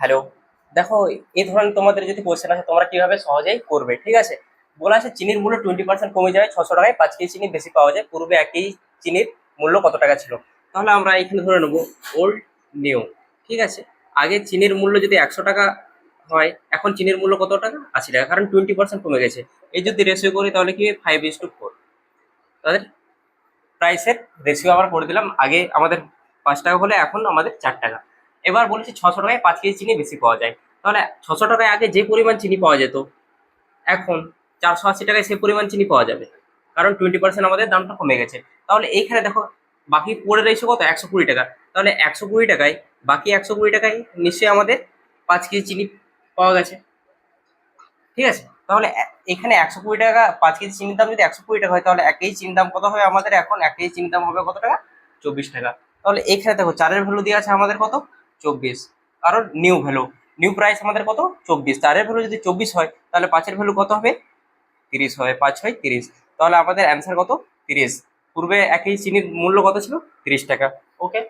Hello, দেখো, এই ধরনের তোমাদের যদি কোশ্চেন আসে তোমরা কিভাবে সহজেই করবে, ঠিক আছে। বলা আছে চিনির মূল্য 20% কমে যায়, 600 টাকায় 5 কেজি চিনি বেশি পাওয়া যায়, পূর্বে একই চিনির মূল্য কত টাকা ছিল। তাহলে আমরা এখানে ধরে নেবো ওল্ড নিউ, ঠিক আছে। আগে চিনির মূল্য যদি 100 টাকা হয়, এখন চিনির মূল্য কত টাকা? 80 টাকা, কারণ 20% কমে গেছে। এই যদি রেশিও করি তাহলে কি 5:4, তাদের প্রাইসের রেশিও আমরা করে দিলাম। আগে আমাদের 5 টাকা হলে এখন আমাদের 4 টাকা। এবার বলেছি 600 টাকায় 5 কেজি চিনি বেশি পাওয়া যায়। তাহলে 600 টাকায় আগে যে পরিমাণ চিনি পাওয়া যেত, এখন 480 টাকায় সেই পরিমাণ চিনি পাওয়া যাবে, কারণ 20% আমাদের দামটা কমে গেছে। তাহলে এইখানে দেখো বাকি পড়ে রয়েছে কত? 120 টাকা। তাহলে 120 টাকায়, বাকি 120 টাকায় নিশ্চয়ই আমাদের 5 কেজি চিনি পাওয়া গেছে, ঠিক আছে। তাহলে এখানে 120 টাকা, 5 কেজি চিনির দাম যদি 120 টাকা হয়, তাহলে 1 কেজি চিনির দাম কত হবে আমাদের? এখন 1 কেজি চিনির দাম হবে কত টাকা? 24 টাকা। তাহলে এখানে দেখো চারের ভ্যালু দেওয়া আছে আমাদের কত? 24, কারণ নিউ ভ্যালু, নিউ প্রাইস আমাদের কত? 24। চারের ভ্যালু যদি 24 হয়, তাহলে পাঁচের ভ্যালু কত হবে? 30 হবে। 5 হয় 30, তাহলে আমাদের অ্যান্সার কত? 30। পূর্বে 1 কেজি চিনির মূল্য কত ছিল? 30 টাকা। ওকে।